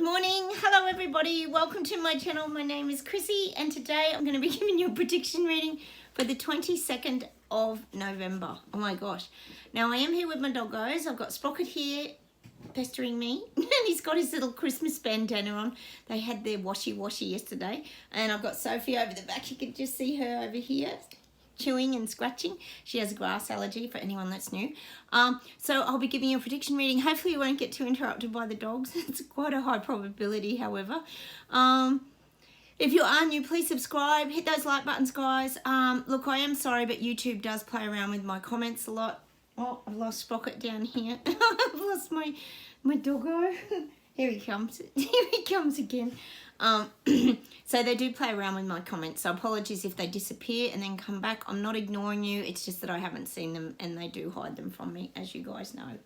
morning. Hello everybody. Welcome to my channel. My name is Chrissy and today I'm going to be giving you a prediction reading for the 22nd of November. Oh my gosh. Now I am here with my doggos. I've got Sprocket here pestering me and he's got his little Christmas bandana on. They had their washy yesterday and I've got Sophie over the back. You can just see her over here chewing and scratching. She has a grass allergy for anyone that's new. So I'll be giving you a prediction reading. Hopefully you won't get too interrupted by the dogs. It's quite a high probability, however. If you are new, please subscribe. Hit those like buttons, guys. Look, I am sorry, but YouTube does play around with my comments a lot. Oh, I've lost Sprocket down here. I've lost my doggo. Here he comes. Here he comes again. So they do play around with my comments. So apologies if they disappear and then come back. I'm not ignoring you. It's just that I haven't seen them and they do hide them from me, as you guys know.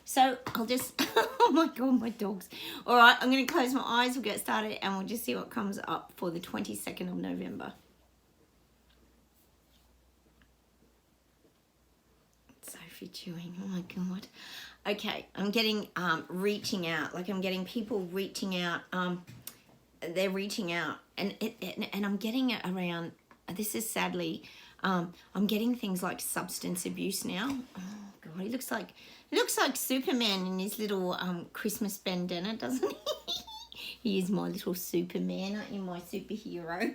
So I'll just, oh my God, my dogs. All right, I'm going to close my eyes. We'll get started and we'll just see what comes up for the 22nd of November. Sophie chewing, oh my God. Okay, I'm getting reaching out. Like I'm getting people reaching out. They're reaching out and I'm getting it around, this is sadly, I'm getting things like substance abuse now. Oh God, he looks like Superman in his little Christmas bandana, doesn't he? He is my little Superman, aren't you, my superhero?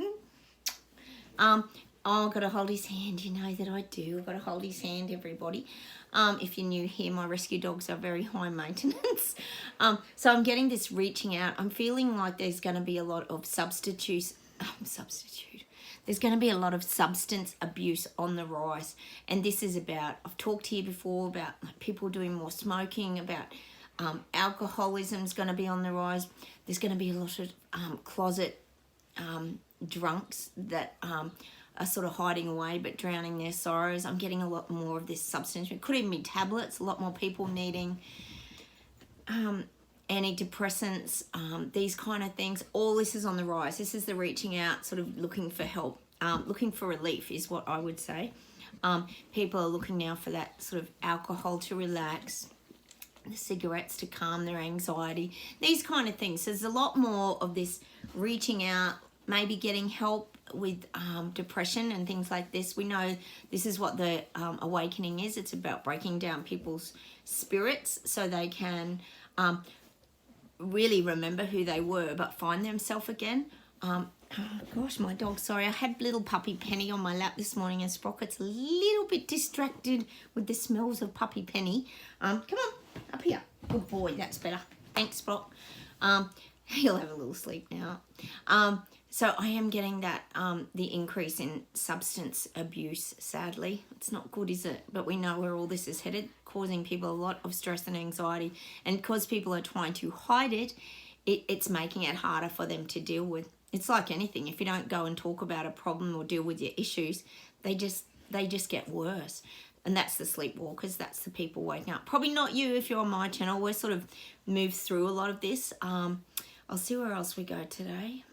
Oh, I've got to hold his hand. You know that I do. I've got to hold his hand, everybody. If you're new here, my rescue dogs are very high maintenance. So I'm getting this reaching out. I'm feeling like there's going to be a lot of There's going to be a lot of substance abuse on the rise. And this is about, I've talked here before about like, people doing more smoking, about alcoholism's going to be on the rise. There's going to be a lot of closet drunks that are sort of hiding away but drowning their sorrows. I'm getting a lot more of this substance. It could even be tablets. A lot more people needing antidepressants, these kind of things. All this is on the rise. This is the reaching out, sort of looking for help, looking for relief is what I would say. People are looking now for that sort of alcohol to relax, the cigarettes to calm their anxiety, these kind of things. So there's a lot more of this reaching out, maybe getting help with depression and things like this. We know this is what the awakening is. It's about breaking down people's spirits so they can really remember who they were but find themselves again. Oh gosh, my dog, sorry. I had little puppy Penny on my lap this morning and Sprocket's a little bit distracted with the smells of puppy Penny. Come on, up here. Good boy, that's better. Thanks, Sprock. He'll have a little sleep now. So I am getting that, the increase in substance abuse, sadly. It's not good, is it? But we know where all this is headed, causing people a lot of stress and anxiety. And because people are trying to hide it, it's making it harder for them to deal with. It's like anything. If you don't go and talk about a problem or deal with your issues, they just get worse. And that's the sleepwalkers. That's the people waking up. Probably not you if you're on my channel. We're sort of moved through a lot of this. I'll see where else we go today.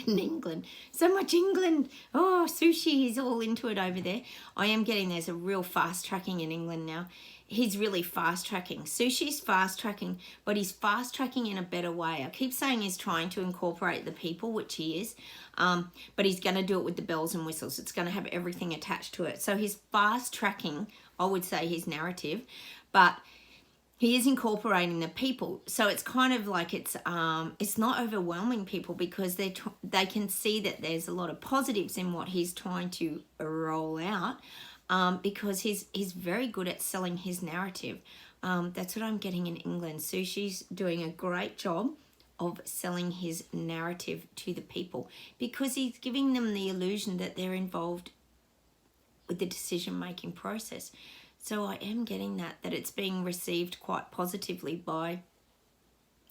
In England, so much England. Oh, sushi is all into it over there. I am getting there's a real fast tracking in England now. He's really fast tracking. Sushi's fast tracking, but he's fast tracking in a better way. I keep saying he's trying to incorporate the people, which he is, but he's going to do it with the bells and whistles. It's going to have everything attached to it. So he's fast tracking, I would say, his narrative, but he is incorporating the people. So it's kind of like it's not overwhelming people because they can see that there's a lot of positives in what he's trying to roll out, because he's very good at selling his narrative. That's what I'm getting in England. Sushi's doing a great job of selling his narrative to the people because he's giving them the illusion that they're involved with the decision-making process. So I am getting that it's being received quite positively by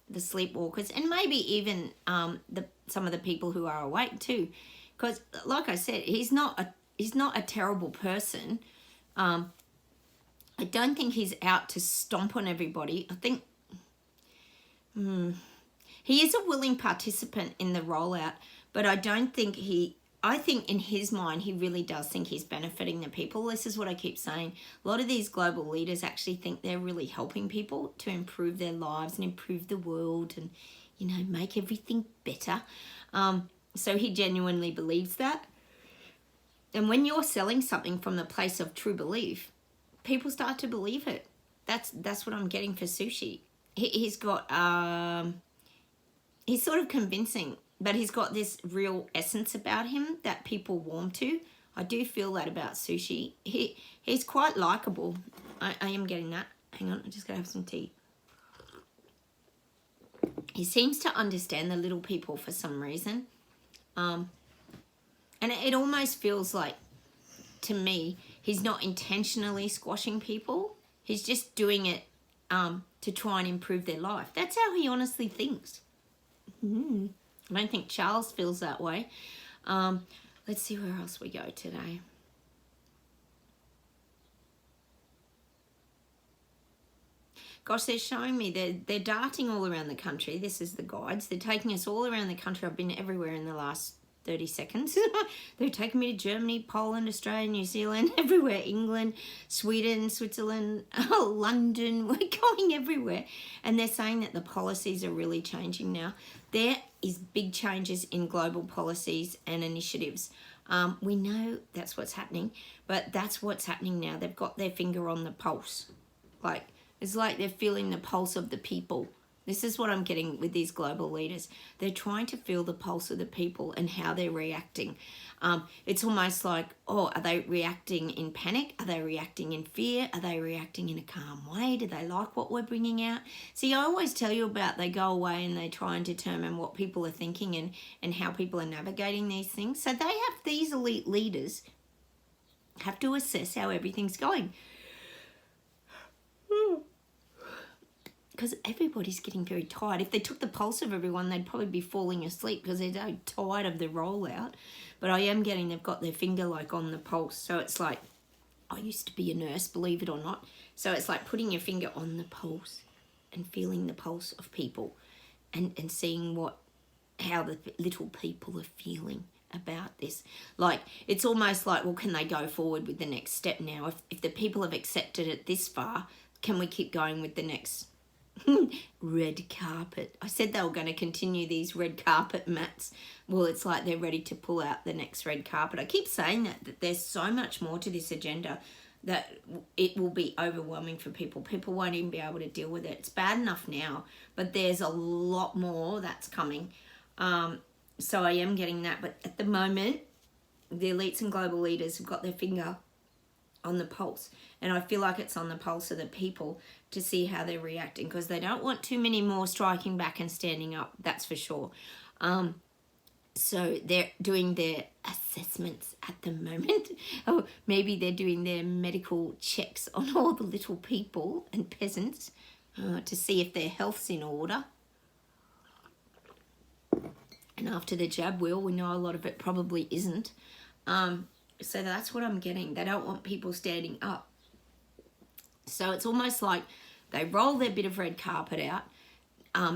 the sleepwalkers and maybe even some of the people who are awake too. Because like I said, he's not a terrible person. I don't think he's out to stomp on everybody. I think he is a willing participant in the rollout, but I don't think he I think in his mind, he really does think he's benefiting the people. This is what I keep saying. A lot of these global leaders actually think they're really helping people to improve their lives and improve the world and, you know, make everything better. So he genuinely believes that. And when you're selling something from the place of true belief, people start to believe it. That's what I'm getting for sushi. He's got, he's sort of convincing, but he's got this real essence about him that people warm to. I do feel that about sushi. He's quite likable. I am getting that. Hang on, I'm just going to have some tea. He seems to understand the little people for some reason. And it almost feels like, to me, he's not intentionally squashing people. He's just doing it to try and improve their life. That's how he honestly thinks. I don't think Charles feels that way. Let's see where else we go today. Gosh, they're showing me, they're darting all around the country. This is the guides. They're taking us all around the country. I've been everywhere in the last 30 seconds. They're taking me to Germany, Poland, Australia, New Zealand, everywhere. England, Sweden, Switzerland, London. We're going everywhere. And they're saying that the policies are really changing now. There is big changes in global policies and initiatives. We know that's what's happening, but that's what's happening now. They've got their finger on the pulse. Like, it's like they're feeling the pulse of the people. This is what I'm getting with these global leaders. They're trying to feel the pulse of the people and how they're reacting. It's almost like, oh, are they reacting in panic? Are they reacting in fear? Are they reacting in a calm way? Do they like what we're bringing out? See, I always tell you about they go away and they try and determine what people are thinking and how people are navigating these things. So they have, these elite leaders have to assess how everything's going. Because everybody's getting very tired. If they took the pulse of everyone, they'd probably be falling asleep because they're so tired of the rollout. But I am getting, they've got their finger like on the pulse. So it's like, I used to be a nurse, believe it or not. So it's like putting your finger on the pulse and feeling the pulse of people and seeing how the little people are feeling about this. Like, it's almost like, well, can they go forward with the next step now? If the people have accepted it this far, can we keep going with the next red carpet? I said they were going to continue these red carpet mats. Well, it's like they're ready to pull out the next red carpet. I keep saying that there's so much more to this agenda that it will be overwhelming for people. People won't even be able to deal with it. It's bad enough now, but there's a lot more that's coming. So I am getting that. But at the moment, the elites and global leaders have got their finger on the pulse, and I feel like it's on the pulse of the people to see how they're reacting, because they don't want too many more striking back and standing up, that's for sure. So they're doing their assessments at the moment. Oh, maybe they're doing their medical checks on all the little people and peasants to see if their health's in order. And after the jab wheel, we know a lot of it probably isn't. So that's what I'm getting. They don't want people standing up. So it's almost like they roll their bit of red carpet out.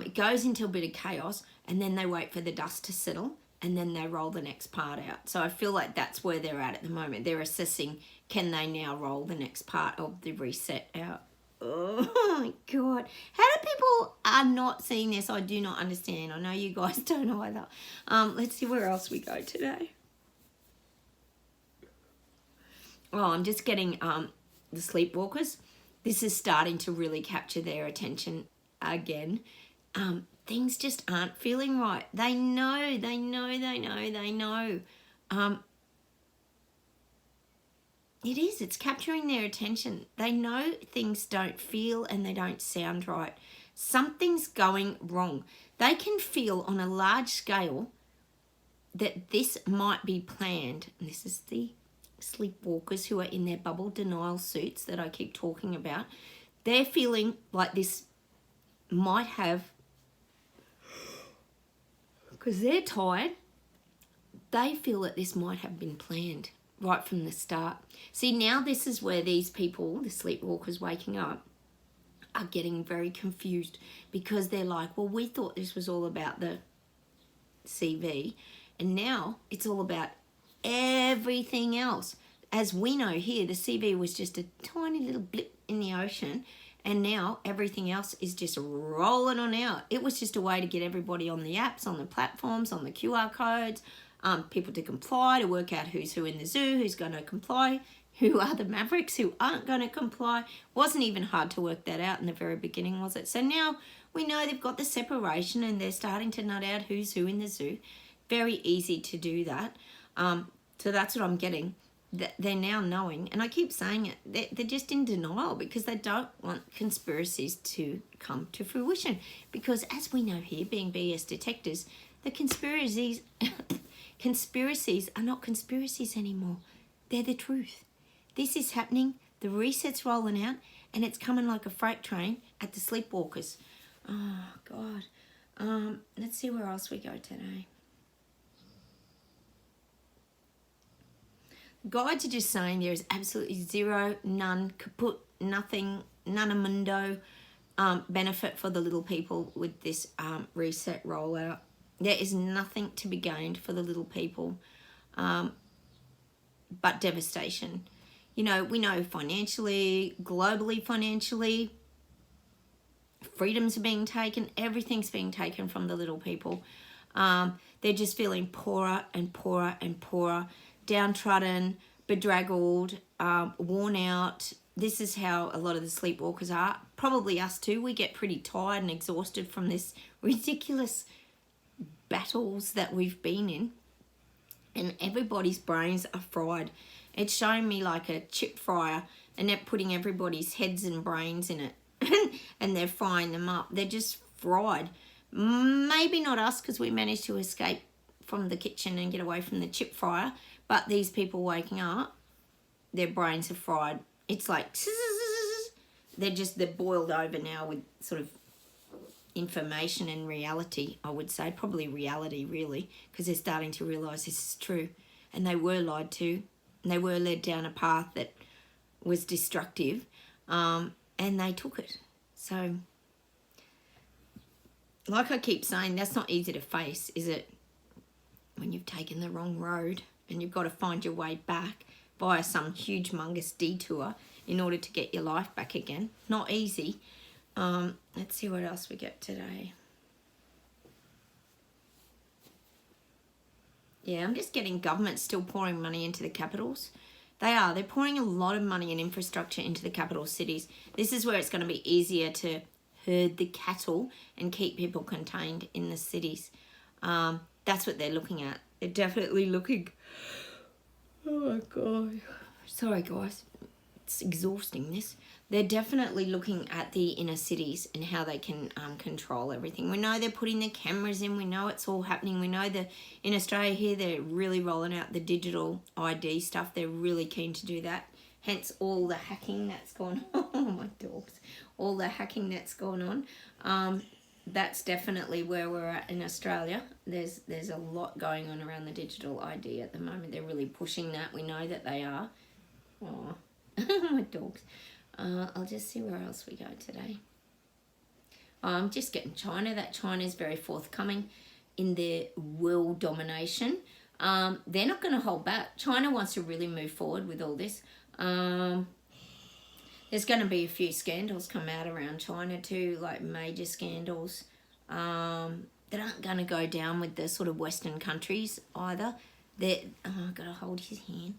It goes into a bit of chaos, and then they wait for the dust to settle, and then they roll the next part out. So I feel like that's where they're at the moment. They're assessing, can they now roll the next part of the reset out? Oh my God. How do people are not seeing this? I do not understand. I know you guys don't either. Let's see where else we go today. Oh, I'm just getting the sleepwalkers. This is starting to really capture their attention again. Things just aren't feeling right. They know. It is. It's capturing their attention. They know things don't feel and they don't sound right. Something's going wrong. They can feel on a large scale that this might be planned. And this is the sleepwalkers who are in their bubble denial suits that I keep talking about. They're feeling like this might have, because they're tired, they feel that this might have been planned right from the start. See, now this is where these people, the sleepwalkers waking up, are getting very confused, because they're like, well, we thought this was all about the CV, and now it's all about everything else. As we know here, the CV was just a tiny little blip in the ocean, and now everything else is just rolling on out. It was just a way to get everybody on the apps, on the platforms, on the QR codes, people to comply, to work out who's who in the zoo, who's going to comply, who are the mavericks, who aren't going to comply. Wasn't even hard to work that out in the very beginning, was it? So now we know they've got the separation and they're starting to nut out who's who in the zoo. Very easy to do that. So that's what I'm getting. They're now knowing, and I keep saying it, they're just in denial because they don't want conspiracies to come to fruition. Because as we know here, being BS detectors, the conspiracies are not conspiracies anymore. They're the truth. This is happening, the reset's rolling out, and it's coming like a freight train at the sleepwalkers. Oh, God. Let's see where else we go today. Guides are just saying there is absolutely zero, none, kaput, nothing, nunamundo benefit for the little people with this reset rollout. There is nothing to be gained for the little people but devastation. You know, we know financially, globally financially, freedoms are being taken, everything's being taken from the little people. They're just feeling poorer and poorer and poorer, downtrodden, bedraggled, worn out. This is how a lot of the sleepwalkers are. Probably us too. We get pretty tired and exhausted from this ridiculous battles that we've been in. And everybody's brains are fried. It's showing me like a chip fryer, and they're putting everybody's heads and brains in it. And they're frying them up. They're just fried. Maybe not us, because we managed to escape from the kitchen and get away from the chip fryer. But these people waking up, their brains are fried. It's like, they're boiled over now with sort of information and reality, I would say. Probably reality, really, because they're starting to realise this is true. And they were lied to, and they were led down a path that was destructive, and they took it. So, like I keep saying, that's not easy to face, is it? When you've taken the wrong road and you've got to find your way back via some huge humongous detour in order to get your life back again. Not easy. Let's see what else we get today. Yeah, I'm just getting government still pouring money into the capitals. They are. They're pouring a lot of money and infrastructure into the capital cities. This is where it's going to be easier to herd the cattle and keep people contained in the cities. That's what they're looking at. They're definitely looking... Oh, my God. Sorry, guys. It's exhausting, this. They're definitely looking at the inner cities and how they can control everything. We know they're putting the cameras in. We know it's all happening. We know that in Australia here, they're really rolling out the digital ID stuff. They're really keen to do that. Hence all the hacking that's gone on. Oh, my dogs. All the hacking that's gone on. That's definitely where we're at in Australia. There's a lot going on around the digital ID at the moment. They're really pushing that. We know that they are. Oh, my dogs. I'll just see where else we go today. I'm just getting China. That China is very forthcoming in their world domination. They're not going to hold back. China wants to really move forward with all this. There's going to be a few scandals come out around China too, like major scandals that aren't going to go down with the sort of Western countries either. I've got to hold his hand.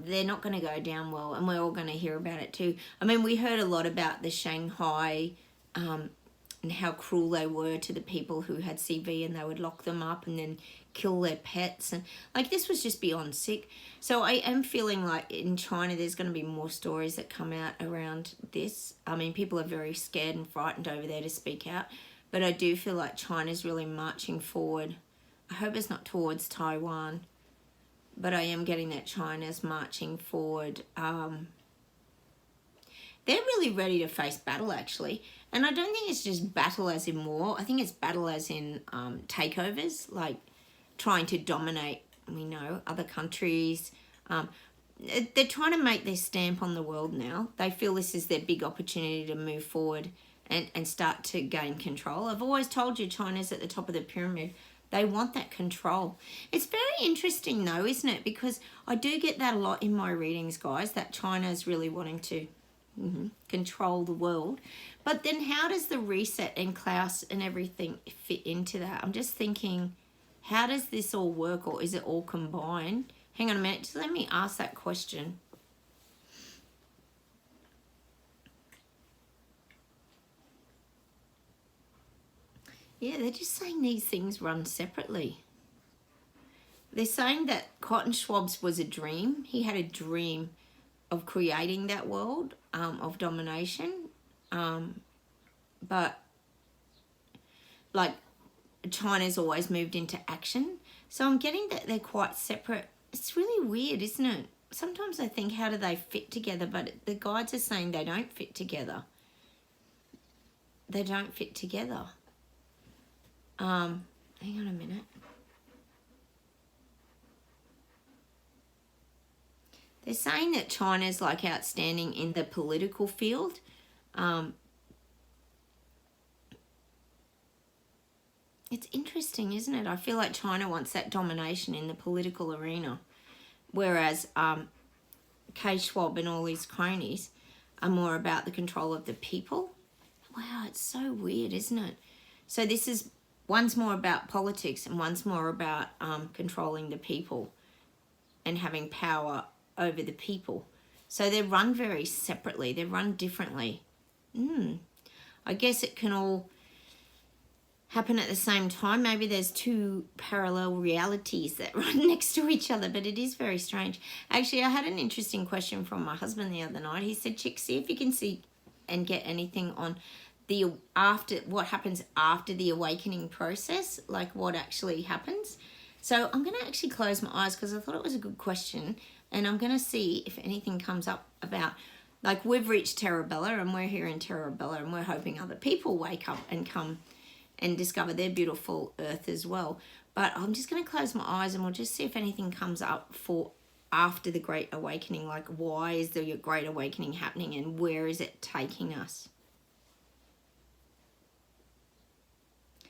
They're not going to go down well, and we're all going to hear about it too. I mean, we heard a lot about the Shanghai and how cruel they were to the people who had CV, and they would lock them up and then kill their pets, and like this was just beyond sick. So I am feeling like in China there's going to be more stories that come out around this. I mean, people are very scared and frightened over there to speak out, but I do feel like China's really marching forward. I hope it's not towards Taiwan, but I am getting that China's marching forward. They're really ready to face battle, actually. And I don't think it's just battle as in war. I think it's battle as in takeovers, like trying to dominate, we know, other countries. They're trying to make their stamp on the world now. They feel this is their big opportunity to move forward and start to gain control. I've always told you China's at the top of the pyramid, They want that control. It's very interesting though, isn't it? Because I do get that a lot in my readings, guys, that China is really wanting to control the world. But then how does the reset and Klaus and everything fit into that? I'm just thinking, how does this all work, or is it all combined? Hang on a minute, just let me ask that question. Yeah, they're just saying these things run separately. They're saying that Cotton Schwab's was a dream. He had a dream of creating that world of domination. But like China's always moved into action. So I'm getting that they're quite separate. It's really weird, isn't it? Sometimes I think, how do they fit together? But the guides are saying they don't fit together. They don't fit together. Hang on a minute. They're saying that China's like outstanding in the political field. It's interesting, isn't it? I feel like China wants that domination in the political arena, whereas K. Schwab and all his cronies are more about the control of the people. Wow, it's so weird, isn't it? So this is, one's more about politics and one's more about controlling the people and having power over the people. So they're run very separately. They're run differently. I guess it can all happen at the same time. Maybe there's two parallel realities that run next to each other, but it is very strange. Actually, I had an interesting question from my husband the other night. He said, Chick, see if you can see and get anything on the what happens after the awakening process, like what actually happens. So I'm going to actually close my eyes because I thought it was a good question, and I'm going to see if anything comes up about, like, we've reached Terra Bella and we're here in Terra Bella and we're hoping other people wake up and come and discover their beautiful earth as well. But I'm just going to close my eyes and we'll just see if anything comes up for after the Great Awakening, like why is the Great Awakening happening and where is it taking us?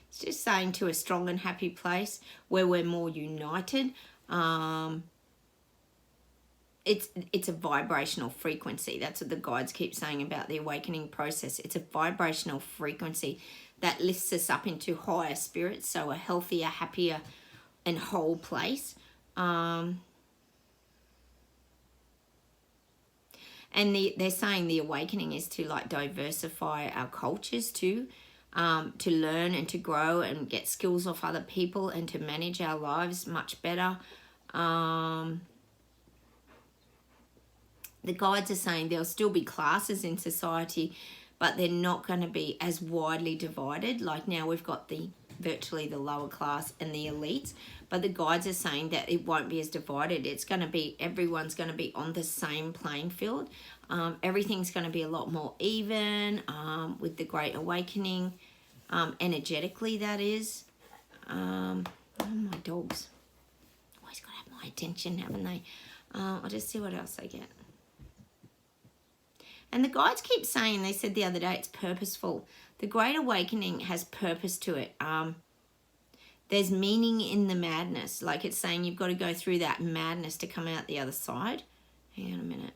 It's just saying to a strong and happy place where we're more united. It's a vibrational frequency. That's what the guides keep saying about the awakening process. It's a vibrational frequency that lifts us up into higher spirits, so a healthier, happier, and whole place. And they're saying the awakening is to like diversify our cultures too, to learn and to grow and get skills off other people and to manage our lives much better. The guides are saying there'll still be classes in society, but they're not going to be as widely divided. Like now we've got virtually the lower class and the elites, but the guides are saying that it won't be as divided. It's going to be, everyone's going to be on the same playing field. Everything's going to be a lot more even with the Great Awakening, energetically that is. Oh, my dogs. Always got to have my attention, haven't they? I'll just see what else I get. And the guides keep saying, they said the other day, it's purposeful. The Great Awakening has purpose to it. There's meaning in the madness. Like it's saying you've got to go through that madness to come out the other side. Hang on a minute.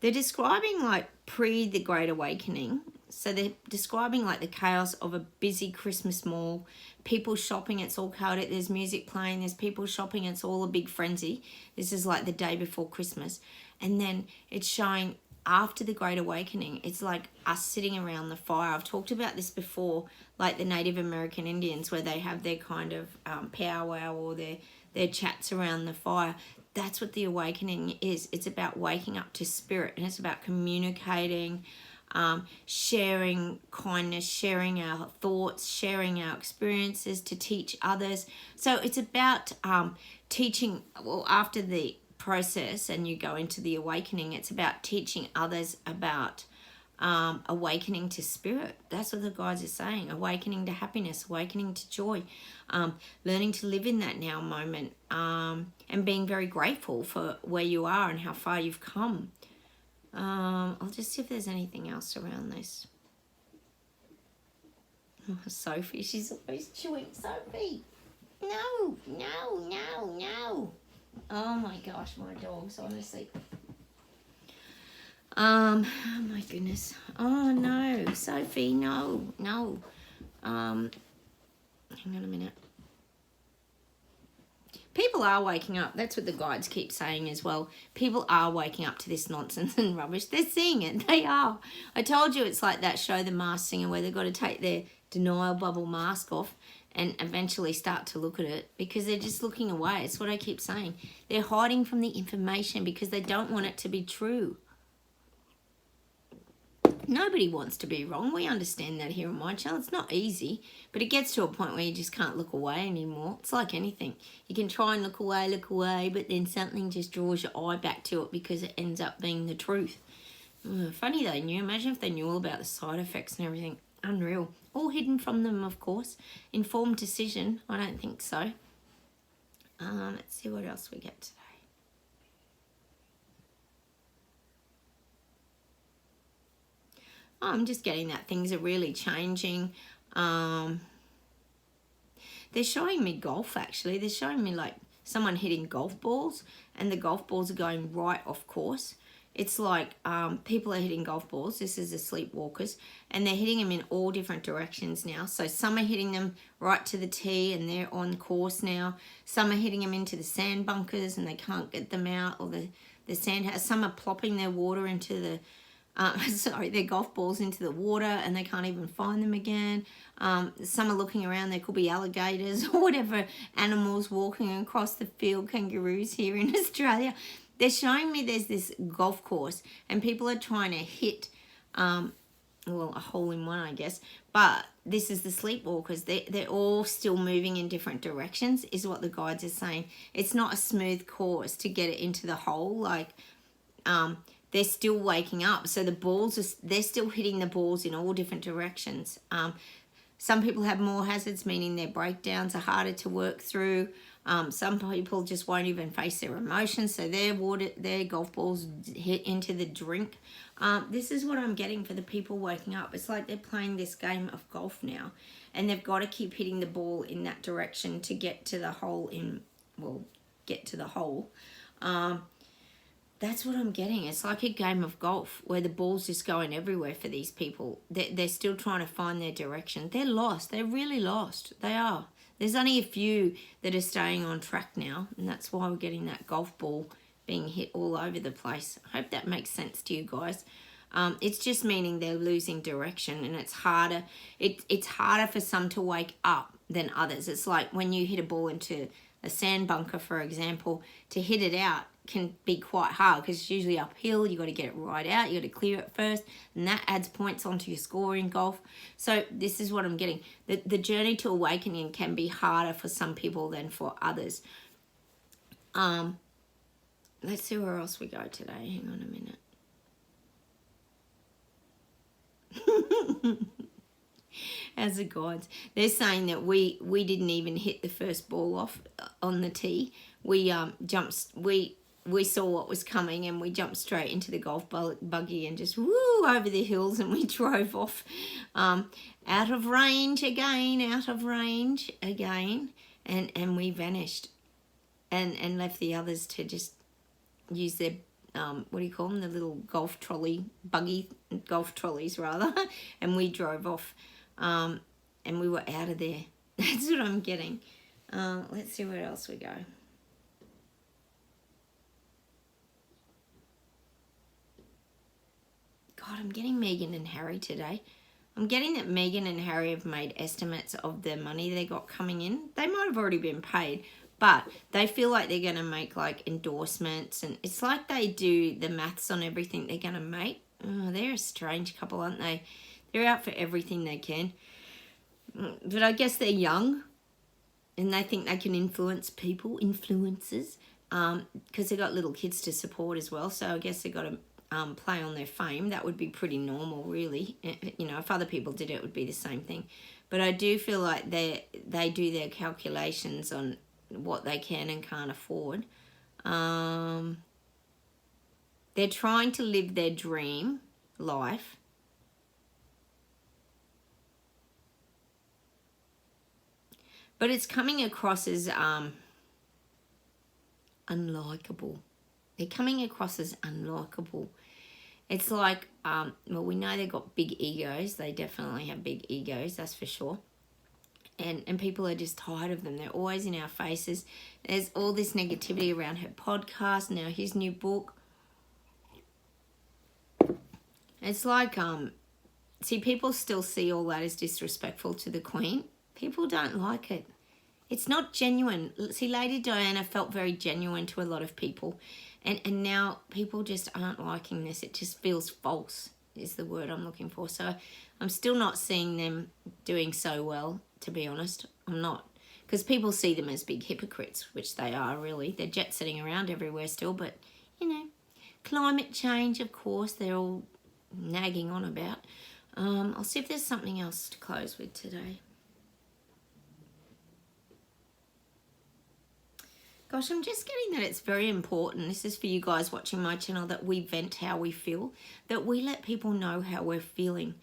They're describing like pre the Great Awakening. So they're describing like the chaos of a busy Christmas mall, people shopping, it's all chaotic, there's music playing, there's people shopping, it's all a big frenzy. This is like the day before Christmas. And then it's showing after the Great Awakening, it's like us sitting around the fire. I've talked about this before, like the Native American Indians where they have their kind of powwow or their chats around the fire. That's what the awakening is. It's about waking up to spirit, and it's about communicating, sharing kindness, sharing our thoughts, sharing our experiences to teach others. So it's about teaching, well, after the process and you go into the awakening, it's about teaching others about awakening to spirit. That's what the guides are saying. Awakening to happiness, awakening to joy, learning to live in that now moment, and being very grateful for where you are and how far you've come. I'll just see if there's anything else around this. Oh, Sophie, she's always chewing. Sophie, no, no, no, no. Oh my gosh, my dogs, honestly. Oh my goodness. Oh no, Sophie, no, no. Hang on a minute. People are waking up. That's what the guides keep saying as well. People are waking up to this nonsense and rubbish. They're seeing it. They are. I told you it's like that show, The Masked Singer, where they've got to take their denial bubble mask off and eventually start to look at it because they're just looking away. It's what I keep saying. They're hiding from the information because they don't want it to be true. Nobody wants to be wrong. We understand that here on my channel. It's not easy, but it gets to a point where you just can't look away anymore. It's like anything. You can try and look away, but then something just draws your eye back to it because it ends up being the truth. Funny they knew. Imagine if they knew all about the side effects and everything. Unreal. All hidden from them, of course. Informed decision. I don't think so. Let's see what else we get today. I'm just getting that things are really changing. They're showing me golf, actually. They're showing me like someone hitting golf balls and the golf balls are going right off course. It's like people are hitting golf balls. This is the sleepwalkers. And they're hitting them in all different directions now. So some are hitting them right to the tee and they're on course now. Some are hitting them into the sand bunkers and they can't get them out. Or the sand house. Some are plopping their water into the... their golf balls into the water and they can't even find them again. Some are looking around. There could be alligators or whatever animals walking across the field, kangaroos here in Australia. They're showing me there's this golf course and people are trying to hit, well, a hole in one, I guess. But this is the sleepwalkers. They're all still moving in different directions is what the guides are saying. It's not a smooth course to get it into the hole. Like, they're still waking up. So the balls, they're still hitting the balls in all different directions. Some people have more hazards, meaning their breakdowns are harder to work through. Some people just won't even face their emotions. So their golf balls hit into the drink. This is what I'm getting for the people waking up. It's like they're playing this game of golf now. And they've got to keep hitting the ball in that direction to get to the hole get to the hole. That's what I'm getting. It's like a game of golf where the ball's just going everywhere for these people. They're still trying to find their direction. They're lost. They're really lost. They are. There's only a few that are staying on track now, and that's why we're getting that golf ball being hit all over the place. I hope that makes sense to you guys. It's just meaning they're losing direction, and it's harder. It's harder for some to wake up than others. It's like when you hit a ball into a sand bunker, for example, to hit it out can be quite hard because it's usually uphill. You got to get it right out. You got to clear it first, and that adds points onto your score in golf. So this is what I'm getting. The journey to awakening can be harder for some people than for others. Let's see where else we go today. Hang on a minute. As the guides, they're saying that we didn't even hit the first ball off on the tee. We we saw what was coming and we jumped straight into the golf buggy and just woo over the hills, and we drove off out of range again, and we vanished and left the others to just use their what do you call them, the little golf trolleys rather, and we drove off and we were out of there. That's what I'm getting. Let's see where else we go. God, I'm getting Meghan and Harry today. I'm getting that Meghan and Harry have made estimates of the money they got coming in. They might have already been paid, but they feel like they're going to make like endorsements, and it's like they do the maths on everything they're going to make. Oh, they're a strange couple, aren't they? They're out for everything they can. But I guess they're young and they think they can influence people, influencers, because they've got little kids to support as well. So I guess they've got to play on their fame. That would be pretty normal, really. You know, if other people did it, it would be the same thing. But I do feel like they do their calculations on what they can and can't afford. They're trying to live their dream life. But it's coming across as unlikable. They're coming across as unlikable. It's like, well, we know they've got big egos. They definitely have big egos, that's for sure. And people are just tired of them. They're always in our faces. There's all this negativity around her podcast, now his new book. It's like, see, people still see all that as disrespectful to the Queen. People don't like it. It's not genuine. See, Lady Diana felt very genuine to a lot of people. And now people just aren't liking this. It just feels false is the word I'm looking for. So I'm still not seeing them doing so well, to be honest. I'm not. Because people see them as big hypocrites, which they are, really. They're jet-setting around everywhere still. But, you know, climate change, of course, they're all nagging on about. I'll see if there's something else to close with today. Gosh, I'm just getting that it's very important. This is for you guys watching my channel, that we vent how we feel, that we let people know how we're feeling.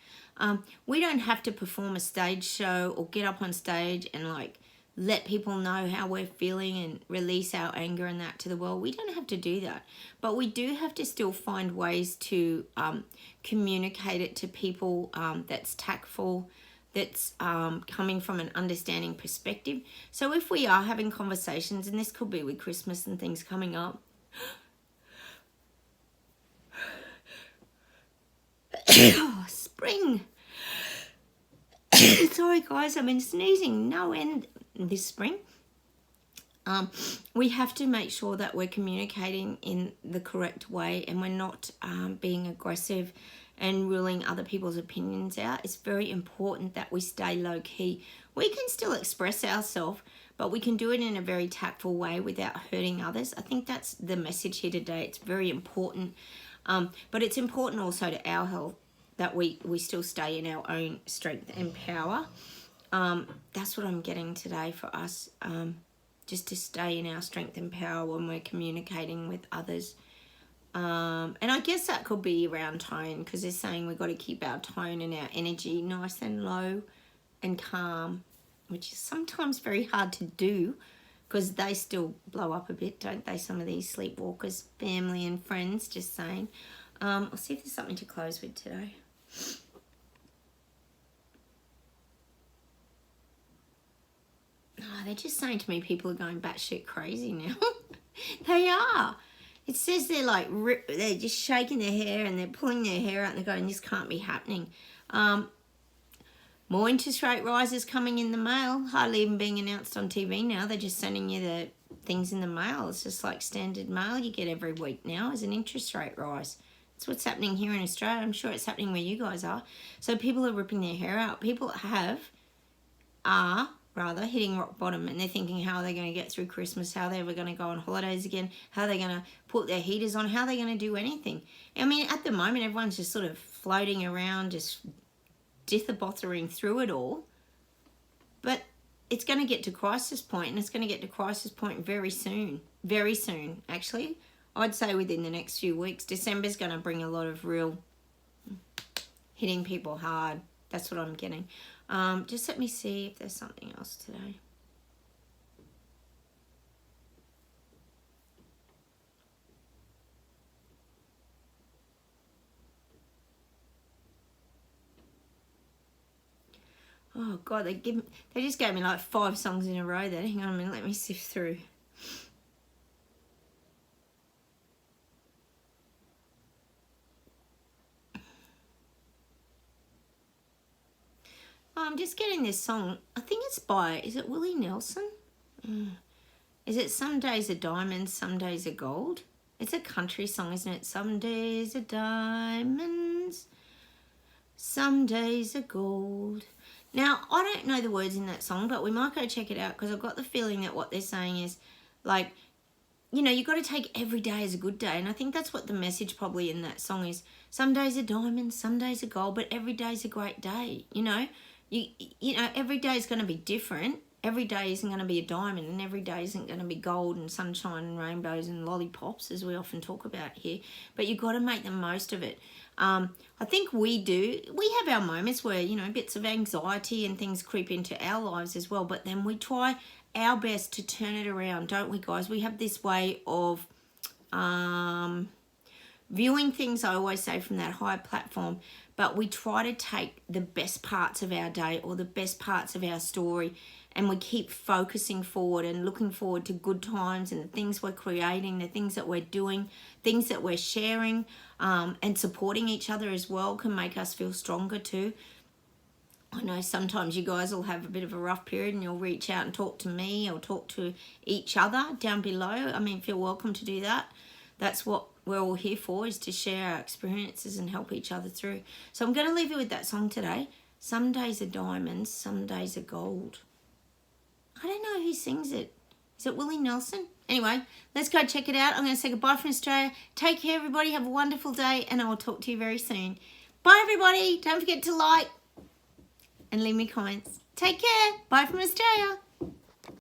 We don't have to perform a stage show or get up on stage and like let people know how we're feeling and release our anger and that to the world. We don't have to do that. But we do have to still find ways to communicate it to people that's tactful, that's coming from an understanding perspective. So if we are having conversations, and this could be with Christmas and things coming up, oh, spring. Sorry guys, I've been sneezing no end this spring. We have to make sure that we're communicating in the correct way, and we're not being aggressive and ruling other people's opinions out. It's very important that we stay low key. We can still express ourselves, but we can do it in a very tactful way without hurting others. I think that's the message here today. It's very important. But it's important also to our health that we still stay in our own strength and power. That's what I'm getting today for us. Just to stay in our strength and power when we're communicating with others. And I guess that could be around tone, because they're saying we've got to keep our tone and our energy nice and low and calm, which is sometimes very hard to do because they still blow up a bit, don't they? Some of these sleepwalkers, family and friends, just saying. I'll see if there's something to close with today. Oh, they're just saying to me people are going batshit crazy now. They are. It says they're like, they're just shaking their hair and they're pulling their hair out and they're going, this can't be happening. More interest rate rises coming in the mail, hardly even being announced on TV now. They're just sending you the things in the mail. It's just like standard mail you get every week now is an interest rate rise. That's what's happening here in Australia. I'm sure it's happening where you guys are. So people are ripping their hair out. People are hitting rock bottom, and they're thinking, how are they going to get through Christmas? How are they ever going to go on holidays again? How are they going to put their heaters on? How are they going to do anything? I mean, at the moment, everyone's just sort of floating around, just dither-bothering through it all. But it's going to get to crisis point, and it's going to get to crisis point very soon. Very soon, actually. I'd say within the next few weeks. December's going to bring a lot of real hitting people hard. That's what I'm getting. Just let me see if there's something else today. Oh God, they just gave me like 5 songs in a row there. Hang on a minute, let me sift through. I'm just getting this song. I think it's by, is it Willie Nelson? Is it Some Days Are Diamonds, Some Days Are Gold? It's a country song, isn't it? Some days are diamonds, some days are gold. Now, I don't know the words in that song, but we might go check it out, because I've got the feeling that what they're saying is, like, you know, you've got to take every day as a good day. And I think that's what the message probably in that song is. Some days are diamonds, some days are gold, but every day's a great day, you know. You know, every day is going to be different, every day isn't going to be a diamond, and every day isn't going to be gold and sunshine and rainbows and lollipops, as we often talk about here. But you've got to make the most of it. I think we do. We have our moments where, you know, bits of anxiety and things creep into our lives as well. But then we try our best to turn it around, don't we, guys? We have this way of viewing things, I always say, from that higher platform. But we try to take the best parts of our day or the best parts of our story, and we keep focusing forward and looking forward to good times and the things we're creating, the things that we're doing, things that we're sharing, and supporting each other as well can make us feel stronger too. I know sometimes you guys will have a bit of a rough period and you'll reach out and talk to me or talk to each other down below. I mean, feel welcome to do that. That's what we're all here for, is to share our experiences and help each other through. So I'm going to leave you with that song today. Some days are diamonds, some days are gold. I don't know who sings it. Is it Willie Nelson? Anyway, let's go check it out. I'm going to say goodbye from Australia. Take care, everybody. Have a wonderful day, and I will talk to you very soon. Bye, everybody. Don't forget to like and leave me comments. Take care. Bye from Australia.